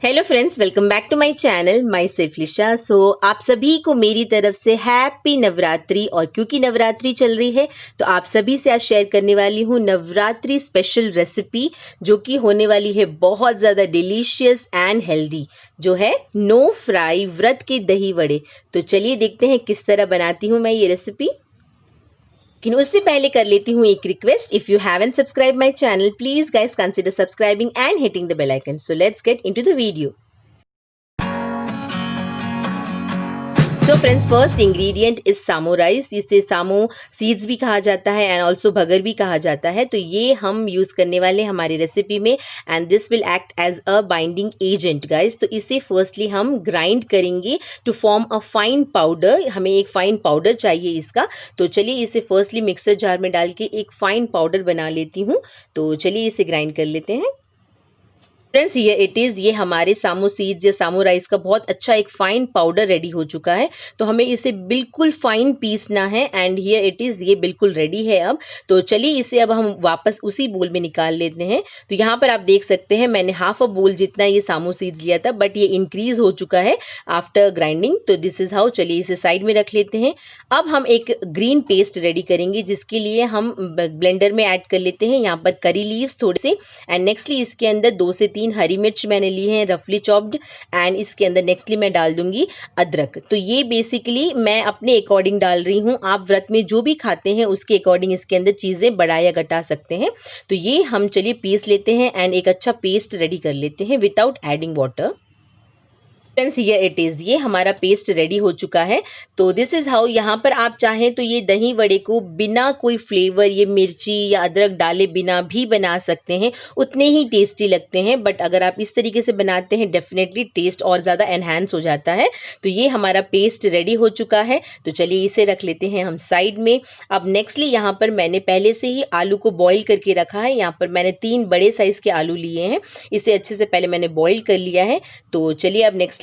Hello friends, welcome back to my channel myself Lisha. So आप सभी को मेरी तरफ से हैप्पी नवरात्रि। और क्योंकि नवरात्रि चल रही है तो आप सभी से आज शेयर करने वाली हूँ नवरात्रि स्पेशल रेसिपी, जो कि होने वाली है बहुत ज़्यादा डिलीशियस एंड हेल्दी, जो है नो फ्राई व्रत के दही वड़े। तो चलिए देखते हैं किस तरह बनाती हूँ मैं ये रेसिपी। लेकिन उससे पहले कर लेती हूँ एक request. If you haven't subscribe my channel, please guys consider subscribing and hitting the bell icon. So let's get into the video. So friends, first ingredient is samo rice, जिसे सामो सीड्स भी कहा जाता है एंड ऑल्सो भगर भी कहा जाता है। तो ये हम यूज़ करने वाले हमारी रेसिपी में, and this will act as a binding agent guys. तो इसे फर्स्टली हम ग्राइंड करेंगे to form a fine powder. हमें एक फाइन पाउडर चाहिए इसका। तो चलिए इसे फर्स्टली मिक्सर जार में डाल के एक फाइन पाउडर बना लेती हूँ। तो चलिए इसे ग्राइंड कर लेते हैं। फ्रेंड्स, ये इट इज़, ये हमारे सामो सीड्स या सामो राइस का बहुत अच्छा एक फाइन पाउडर रेडी हो चुका है। तो हमें इसे बिल्कुल फाइन पीसना है एंड हियर इट इज़, ये बिल्कुल रेडी है अब। तो चलिए इसे अब हम वापस उसी बोल में निकाल लेते हैं। तो यहाँ पर आप देख सकते हैं मैंने हाफ अ बोल जितना ये सामो सीड्स लिया था, बट ये इंक्रीज हो चुका है आफ्टर ग्राइंडिंग। तो दिस इज हाउ। चलिए इसे साइड में रख लेते हैं। अब हम एक ग्रीन पेस्ट रेडी करेंगे, जिसके लिए हम ब्लेंडर में ऐड कर लेते हैं यहाँ पर करी लीव्स थोड़े से, एंड नेक्स्टली इसके अंदर 2 से 3 हरी मिर्च मैंने ली है रफली चॉप्ड, एंड इसके अंदर नेक्स्टली मैं डाल दूंगी अदरक। तो ये बेसिकली मैं अपने अकॉर्डिंग डाल रही हूँ। आप व्रत में जो भी खाते हैं उसके अकॉर्डिंग इसके अंदर चीज़ें बढ़ा या घटा सकते हैं। तो ये हम चलिए पीस लेते हैं एंड एक अच्छा पेस्ट रेडी कर लेते हैं विदाउट एडिंग वाटर। फ्रेंड्स, ये इट इज़, ये हमारा पेस्ट रेडी हो चुका है। तो दिस इज़ हाउ। यहाँ पर आप चाहें तो ये दही वड़े को बिना कोई फ्लेवर, ये मिर्ची या अदरक डाले बिना भी बना सकते हैं, उतने ही टेस्टी लगते हैं। बट अगर आप इस तरीके से बनाते हैं डेफिनेटली टेस्ट और ज़्यादा एनहांस हो जाता है। तो ये हमारा पेस्ट रेडी हो चुका है। तो चलिए इसे रख लेते हैं हम साइड में। अब नेक्स्टली यहाँ पर मैंने पहले से ही आलू को बॉईल करके रखा है। यहाँ पर मैंने 3 बड़े साइज़ के आलू लिए हैं। इसे अच्छे से पहले मैंने बॉईल कर लिया है। तो चलिए अब नेक्स्ट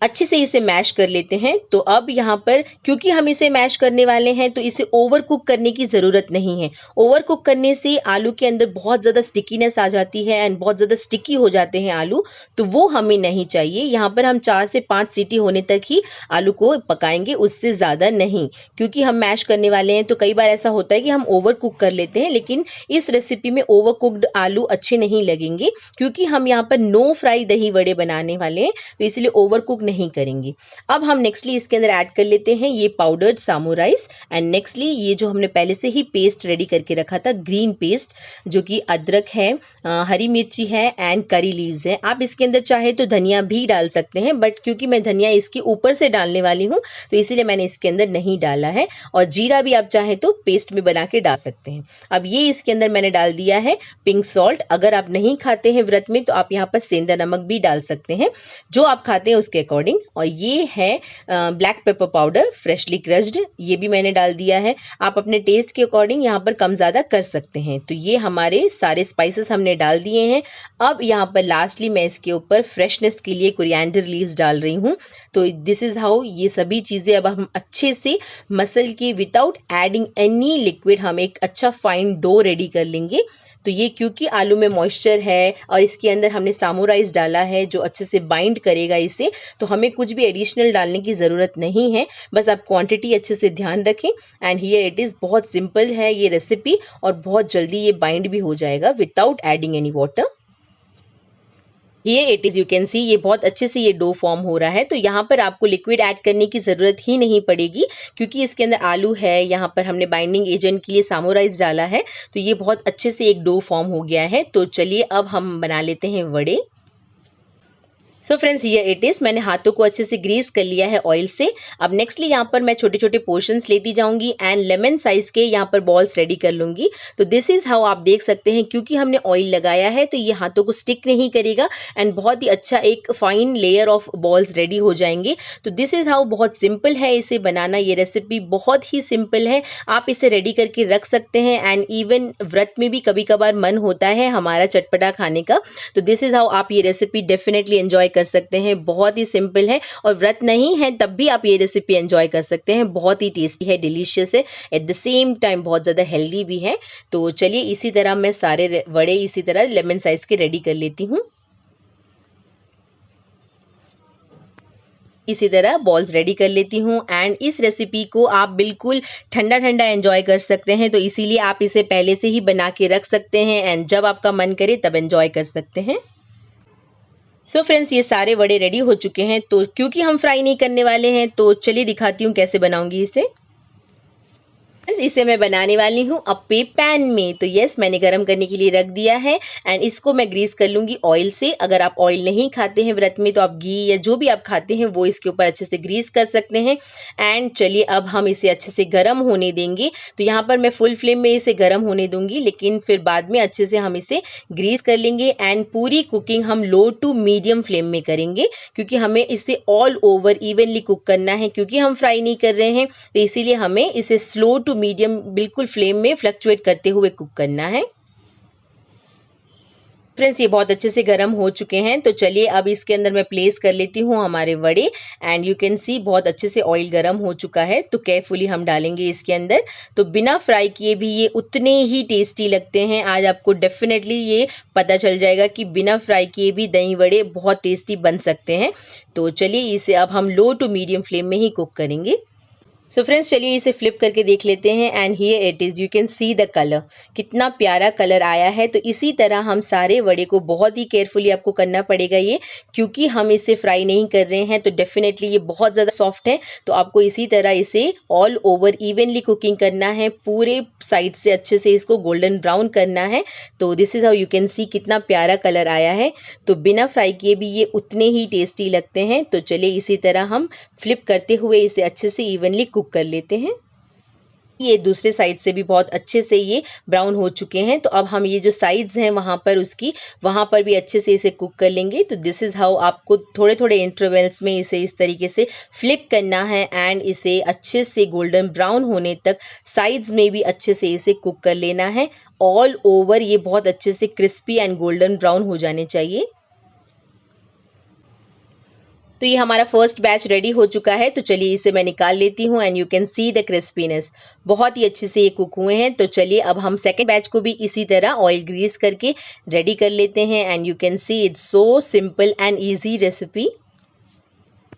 अच्छे से इसे मैश कर लेते हैं। तो अब यहाँ पर क्योंकि हम इसे मैश करने वाले हैं तो इसे ओवर कुक करने की ज़रूरत नहीं है। ओवर कुक करने से आलू के अंदर बहुत ज़्यादा स्टिकीनेस आ जाती है एंड बहुत ज़्यादा स्टिकी हो जाते हैं आलू, तो वो हमें नहीं चाहिए। यहाँ पर हम 4 से 5 सीटी होने तक ही आलू को पकाएंगे, उससे ज़्यादा नहीं। क्योंकि हम मैश करने वाले हैं तो कई बार ऐसा होता है कि हम ओवर कुक कर लेते हैं, लेकिन इस रेसिपी में ओवर कुक्ड आलू अच्छे नहीं लगेंगे, क्योंकि हम यहाँ पर नो फ्राई दही वड़े बनाने वाले हैं, तो इसलिए ओवर कुक नहीं करेंगे। अब हम नेक्स्टली इसके अंदर ऐड कर लेते हैं ये powdered Sama rice, and nextly ये जो हमने पहले से ही पेस्ट रेडी करके रखा था, ग्रीन पेस्ट, जो कि अदरक है, हरी मिर्ची है एंड करी लीव्स है। आप इसके अंदर चाहे तो धनिया भी डाल सकते हैं, बट क्योंकि मैं धनिया इसके ऊपर से डालने वाली हूँ तो इसीलिए मैंने इसके अंदर नहीं डाला है। और जीरा भी आप चाहे तो पेस्ट में बना के डाल सकते हैं। अब ये इसके अंदर मैंने डाल दिया है पिंक सॉल्ट। अगर आप नहीं खाते हैं व्रत में तो आप यहाँ पर सेंधा नमक भी डाल सकते हैं, जो आप खाते हैं उसके अकॉर्डिंग। और ये है black pepper powder freshly crushed, ये भी मैंने डाल दिया है। आप अपने टेस्ट के अकॉर्डिंग यहाँ पर कम ज़्यादा कर सकते हैं। तो ये हमारे सारे स्पाइसेस हमने डाल दिए हैं। अब यहाँ पर लास्टली मैं इसके ऊपर फ्रेशनेस के लिए कोरिएंडर लीव्स डाल रही हूँ। तो दिस इज़ हाउ। ये सभी चीज़ें अब हम अच्छे से मसल के विदाउट एडिंग एनी लिक्विड हम एक अच्छा फाइन डो रेडी कर लेंगे। तो ये क्योंकि आलू में मॉइस्चर है और इसके अंदर हमने सामो राइस डाला है जो अच्छे से बाइंड करेगा इसे, तो हमें कुछ भी एडिशनल डालने की ज़रूरत नहीं है। बस आप क्वांटिटी अच्छे से ध्यान रखें। एंड हियर इट इज़, बहुत सिंपल है ये रेसिपी और बहुत जल्दी ये बाइंड भी हो जाएगा विदाउट एडिंग एनी वाटर। ये it is, you can see, ये बहुत अच्छे से ये डो फॉर्म हो रहा है। तो यहाँ पर आपको लिक्विड ऐड करने की ज़रूरत ही नहीं पड़ेगी, क्योंकि इसके अंदर आलू है, यहाँ पर हमने बाइंडिंग एजेंट के लिए सामो राइस डाला है। तो ये बहुत अच्छे से एक डो फॉर्म हो गया है। तो चलिए अब हम बना लेते हैं वड़े। सो फ्रेंड्स, ये इट इज़, मैंने हाथों को अच्छे से ग्रीस कर लिया है ऑयल से। अब नेक्स्टली यहाँ पर मैं छोटे छोटे पोर्शंस लेती जाऊंगी एंड लेमन साइज के यहाँ पर बॉल्स रेडी कर लूंगी। तो दिस इज़ हाउ। आप देख सकते हैं क्योंकि हमने ऑयल लगाया है तो ये हाथों को स्टिक नहीं करेगा एंड बहुत ही अच्छा एक fine layer of balls ready हो जाएंगे। तो दिस इज़ हाउ। बहुत सिंपल है इसे बनाना, ये रेसिपी बहुत ही सिंपल है। आप इसे रेडी करके रख सकते हैं एंड इवन व्रत में भी कभी कभार मन होता है हमारा चटपटा खाने का, तो दिस इज़ हाउ आप ये रेसिपी डेफिनेटली एंजॉय कर सकते हैं। बहुत ही सिंपल है और व्रत नहीं है तब भी आप ये रेसिपी एंजॉय कर सकते हैं। बहुत ही टेस्टी है, डिलीशियस है, एट द सेम टाइम बहुत ज़्यादा हेल्दी भी है। तो चलिए इसी तरह मैं सारे वड़े इसी तरह लेमन साइज के रेडी कर लेती हूँ। इसी तरह बॉल्स रेडी कर लेती हूँ एंड इस रेसिपी को आप बिल्कुल ठंडा ठंडा एंजॉय कर सकते हैं, तो इसीलिए आप इसे पहले से ही बना के रख सकते हैं एंड जब आपका मन करे तब एंजॉय कर सकते हैं। सो फ्रेंड्स, ये सारे वड़े रेडी हो चुके हैं, तो क्योंकि हम फ्राई नहीं करने वाले हैं तो चलिए दिखाती हूँ कैसे बनाऊंगी इसे। इसे मैं बनाने वाली हूँ अप्पे पैन में। तो यस, मैंने गरम करने के लिए रख दिया है एंड इसको मैं ग्रीस कर लूँगी ऑयल से। अगर आप ऑयल नहीं खाते हैं व्रत में तो आप घी या जो भी आप खाते हैं वो इसके ऊपर अच्छे से ग्रीस कर सकते हैं। एंड चलिए अब हम इसे अच्छे से गरम होने देंगे। तो यहाँ पर मैं फुल फ्लेम में इसे गरम होने दूंगी, लेकिन फिर बाद में अच्छे से हम इसे ग्रीस कर लेंगे एंड पूरी कुकिंग हम लो टू मीडियम फ्लेम में करेंगे, क्योंकि हमें इसे ऑल ओवर इवनली कुक करना है। क्योंकि हम फ्राई नहीं कर रहे हैं तो इसीलिए हमें इसे स्लो टू मीडियम बिल्कुल फ्लेम में फ्लक्चुएट करते हुए कुक करना है। फ्रेंड्स, ये बहुत अच्छे से गर्म हो चुके हैं, तो चलिए अब इसके अंदर मैं प्लेस कर लेती हूँ हमारे वड़े एंड यू कैन सी बहुत अच्छे से ऑयल गर्म हो चुका है। तो केयरफुली हम डालेंगे इसके अंदर। तो बिना फ्राई किए भी ये उतने ही टेस्टी लगते हैं। आज आपको डेफिनेटली ये पता चल जाएगा कि बिना फ्राई किए भी दही वड़े बहुत टेस्टी बन सकते हैं। तो चलिए इसे अब हम लो टू मीडियम फ्लेम में ही कुक करेंगे। सो फ्रेंड्स, चलिए इसे फ्लिप करके देख लेते हैं and here it is, you can see the colour, कितना प्यारा कलर आया है। तो इसी तरह हम सारे वड़े को बहुत ही केयरफुली आपको करना पड़ेगा ये, क्योंकि हम इसे फ्राई नहीं कर रहे हैं तो डेफिनेटली ये बहुत ज़्यादा सॉफ्ट है। तो आपको इसी तरह इसे ऑल ओवर इवनली कुकिंग करना है, पूरे साइड से अच्छे से इसको गोल्डन ब्राउन करना है। तो this is how you can see कितना प्यारा कलर आया है। तो बिना फ्राई किए भी ये उतने ही टेस्टी लगते हैं। तो चलिए इसी तरह हम फ्लिप करते हुए इसे अच्छे से इवनली कुक कर लेते हैं। ये दूसरे साइड से भी बहुत अच्छे से ये ब्राउन हो चुके हैं। तो अब हम ये जो साइड्स हैं वहाँ पर भी अच्छे से इसे कुक कर लेंगे। तो दिस इज़ हाउ आपको थोड़े थोड़े इंटरवल्स में इसे इस तरीके से फ्लिप करना है एंड इसे अच्छे से गोल्डन ब्राउन होने तक साइड्स में भी अच्छे से इसे कुक कर लेना है। ऑल ओवर ये बहुत अच्छे से क्रिस्पी एंड गोल्डन ब्राउन हो जाने चाहिए। तो ये हमारा फर्स्ट बैच रेडी हो चुका है, तो चलिए इसे मैं निकाल लेती हूँ and you can see the crispiness, बहुत ही अच्छे से ये कुक हुए हैं। तो चलिए अब हम सेकंड बैच को भी इसी तरह ऑयल ग्रीस करके रेडी कर लेते हैं and you can see it's so simple and easy recipe.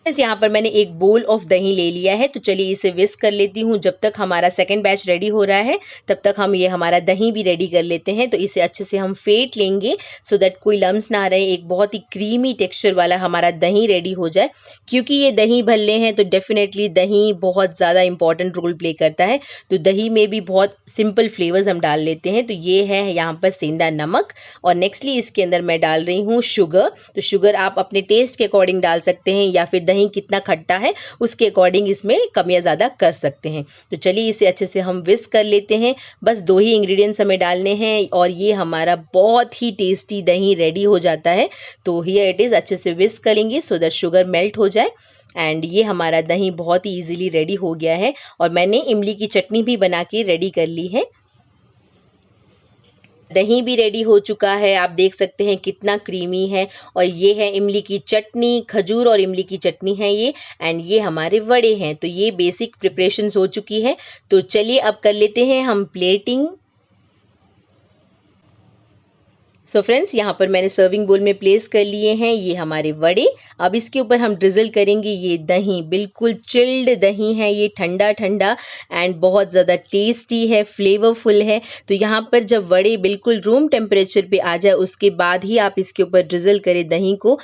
यहाँ पर मैंने एक बोल ऑफ दही ले लिया है, तो चलिए इसे विस्क कर लेती हूँ। जब तक हमारा सेकंड बैच रेडी हो रहा है तब तक हम ये हमारा दही भी रेडी कर लेते हैं। तो इसे अच्छे से हम फेंट लेंगे सो दैट कोई लम्स ना रहे, एक बहुत ही क्रीमी टेक्सचर वाला हमारा दही रेडी हो जाए। क्योंकि ये दही भल्ले हैं तो डेफिनेटली दही बहुत ज़्यादा इंपॉर्टेंट रोल प्ले करता है। तो दही में भी बहुत सिंपल फ्लेवर्स हम डाल लेते हैं। तो ये है यहाँ पर सेंधा नमक और नेक्स्टली इसके अंदर मैं डाल रही हूँ शुगर। तो शुगर आप अपने टेस्ट के अकॉर्डिंग डाल सकते हैं या फिर दही कितना खट्टा है उसके अकॉर्डिंग इसमें कम या ज़्यादा कर सकते हैं। तो चलिए इसे अच्छे से हम विस्क कर लेते हैं। बस 2 ही इंग्रेडिएंट्स हमें डालने हैं और ये हमारा बहुत ही टेस्टी दही रेडी हो जाता है। तो हियर इट इज़, अच्छे से विस्क करेंगे सो दैट शुगर मेल्ट हो जाए एंड ये हमारा दही बहुत ही ईजिली रेडी हो गया है। और मैंने इमली की चटनी भी बना के रेडी कर ली है। दही भी रेडी हो चुका है, आप देख सकते हैं कितना क्रीमी है। और ये है इमली की चटनी, खजूर और इमली की चटनी है ये एंड ये हमारे वड़े हैं। तो ये बेसिक प्रिपरेशंस हो चुकी है। तो चलिए अब कर लेते हैं हम प्लेटिंग। सो फ्रेंड्स, यहाँ पर मैंने सर्विंग बोल में प्लेस कर लिए हैं ये हमारे वड़े। अब इसके ऊपर हम ड्रिजल करेंगे ये दही, बिल्कुल चिल्ड दही है ये, ठंडा ठंडा एंड बहुत ज़्यादा टेस्टी है, फ्लेवरफुल है। तो यहाँ पर जब वड़े बिल्कुल रूम टेम्परेचर पे आ जाए उसके बाद ही आप इसके ऊपर ड्रिजल करें दही को,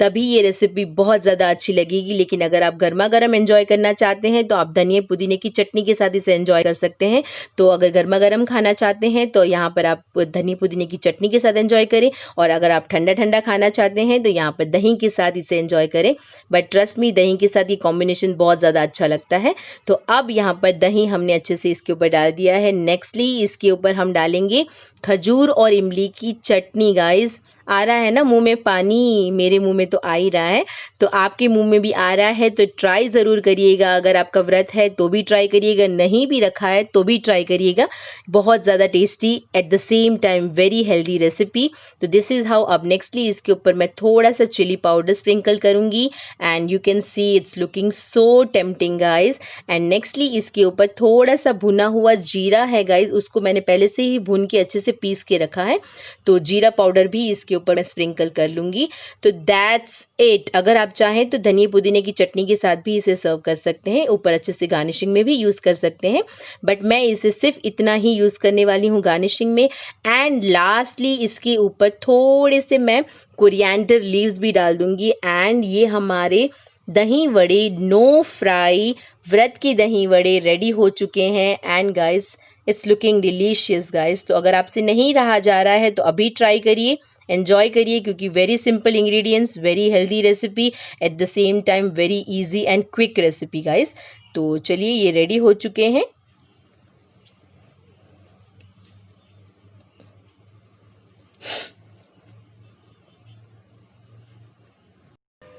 तभी ये रेसिपी बहुत ज़्यादा अच्छी लगेगी। लेकिन अगर आप गर्मा गर्म एंजॉय करना चाहते हैं तो आप धनिया पुदीने की चटनी के साथ इसे एंजॉय कर सकते हैं। तो अगर गर्मा गर्म खाना चाहते हैं तो यहाँ पर आप धनिया पुदीने की चटनी के साथ एंजॉय करें, और अगर आप ठंडा ठंडा खाना चाहते हैं तो यहाँ पर दही के साथ इसे एंजॉय करें। बट ट्रस्ट मी, दही के साथ ये कॉम्बिनेशन बहुत ज़्यादा अच्छा लगता है। तो अब यहाँ पर दही हमने अच्छे से इसके ऊपर डाल दिया है। नेक्स्टली इसके ऊपर हम डालेंगे खजूर और इमली की चटनी। गाइस, आ रहा है ना मुंह में पानी, मेरे मुंह में तो आ ही रहा है, तो आपके मुंह में भी आ रहा है। तो ट्राई ज़रूर करिएगा, अगर आपका व्रत है तो भी ट्राई करिएगा, नहीं भी रखा है तो भी ट्राई करिएगा। बहुत ज़्यादा tasty at the same time very healthy recipe. तो दिस इज़ हाउ। अब नेक्स्टली इसके ऊपर मैं थोड़ा सा चिली पाउडर स्प्रिंकल करूँगी and you can see it's looking so tempting guys. And nextly इसके ऊपर थोड़ा सा भुना हुआ जीरा है गाइज, उसको मैंने पहले से ही भून के अच्छे से से पीस के रखा है, तो जीरा पाउडर भी इसके ऊपर मैं स्प्रिंकल कर लूँगी। तो दैट्स इट। अगर आप चाहें तो धनिया पुदीने की चटनी के साथ भी इसे सर्व कर सकते हैं, ऊपर अच्छे से गार्निशिंग में भी यूज़ कर सकते हैं, बट मैं इसे सिर्फ इतना ही यूज़ करने वाली हूँ गार्निशिंग में। एंड लास्टली इसके ऊपर थोड़े से मैं कोरिएंडर लीव्स भी डाल दूँगी। एंड ये हमारे दही वड़े नो फ्राई व्रत के दही वड़े रेडी हो चुके हैं। And guys it's looking delicious guys. तो अगर आपसे नहीं रहा जा रहा है तो अभी ट्राई करिए, एंजॉय करिए, क्योंकि very simple ingredients, very healthy recipe, at the same time very easy and quick recipe guys. तो चलिए ये रेडी हो चुके हैं।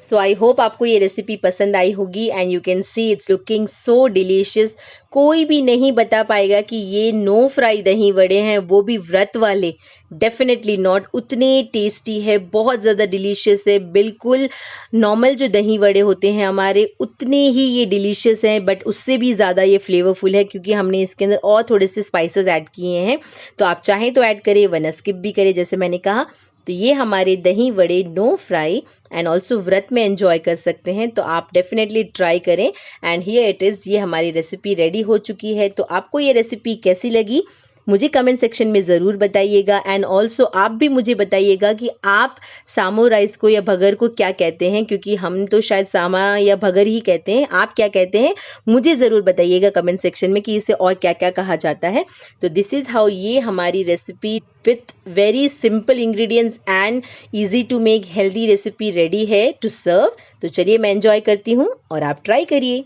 सो आई होप आपको ये रेसिपी पसंद आई होगी। And you can see it's looking so delicious. कोई भी नहीं बता पाएगा कि ये नो फ्राई दही वड़े हैं, वो भी व्रत वाले। Definitely not. उतने टेस्टी है, बहुत ज़्यादा डिलीशियस है। बिल्कुल नॉर्मल जो दही वड़े होते हैं हमारे, उतने ही ये डिलीशियस हैं, बट उससे भी ज़्यादा ये फ्लेवरफुल है, क्योंकि हमने इसके अंदर और थोड़े से स्पाइसेस ऐड किए हैं। तो आप चाहें तो ऐड करें, वरना स्किप भी करें, जैसे मैंने कहा। तो ये हमारे दही वड़े नो फ्राई एंड ऑल्सो व्रत में एंजॉय कर सकते हैं, तो आप डेफिनेटली ट्राई करें। एंड हियर इट इज़, ये हमारी रेसिपी रेडी हो चुकी है। तो आपको ये रेसिपी कैसी लगी मुझे कमेंट सेक्शन में ज़रूर बताइएगा। एंड ऑल्सो आप भी मुझे बताइएगा कि आप सामो राइस को या भगर को क्या कहते हैं, क्योंकि हम तो शायद सामा या भगर ही कहते हैं। आप क्या कहते हैं मुझे ज़रूर बताइएगा कमेंट सेक्शन में कि इसे और क्या क्या कहा जाता है। तो दिस इज़ हाउ ये हमारी recipe with very simple ingredients and easy to make healthy recipe ready है टू सर्व। तो चलिए मैं एंजॉय करती हूँ और आप ट्राई करिए।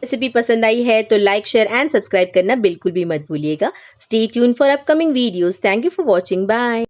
रेसिपी पसंद आई है तो लाइक शेयर एंड सब्सक्राइब करना बिल्कुल भी मत भूलिएगा। Stay tune for upcoming videos. Thank you for watching. Bye.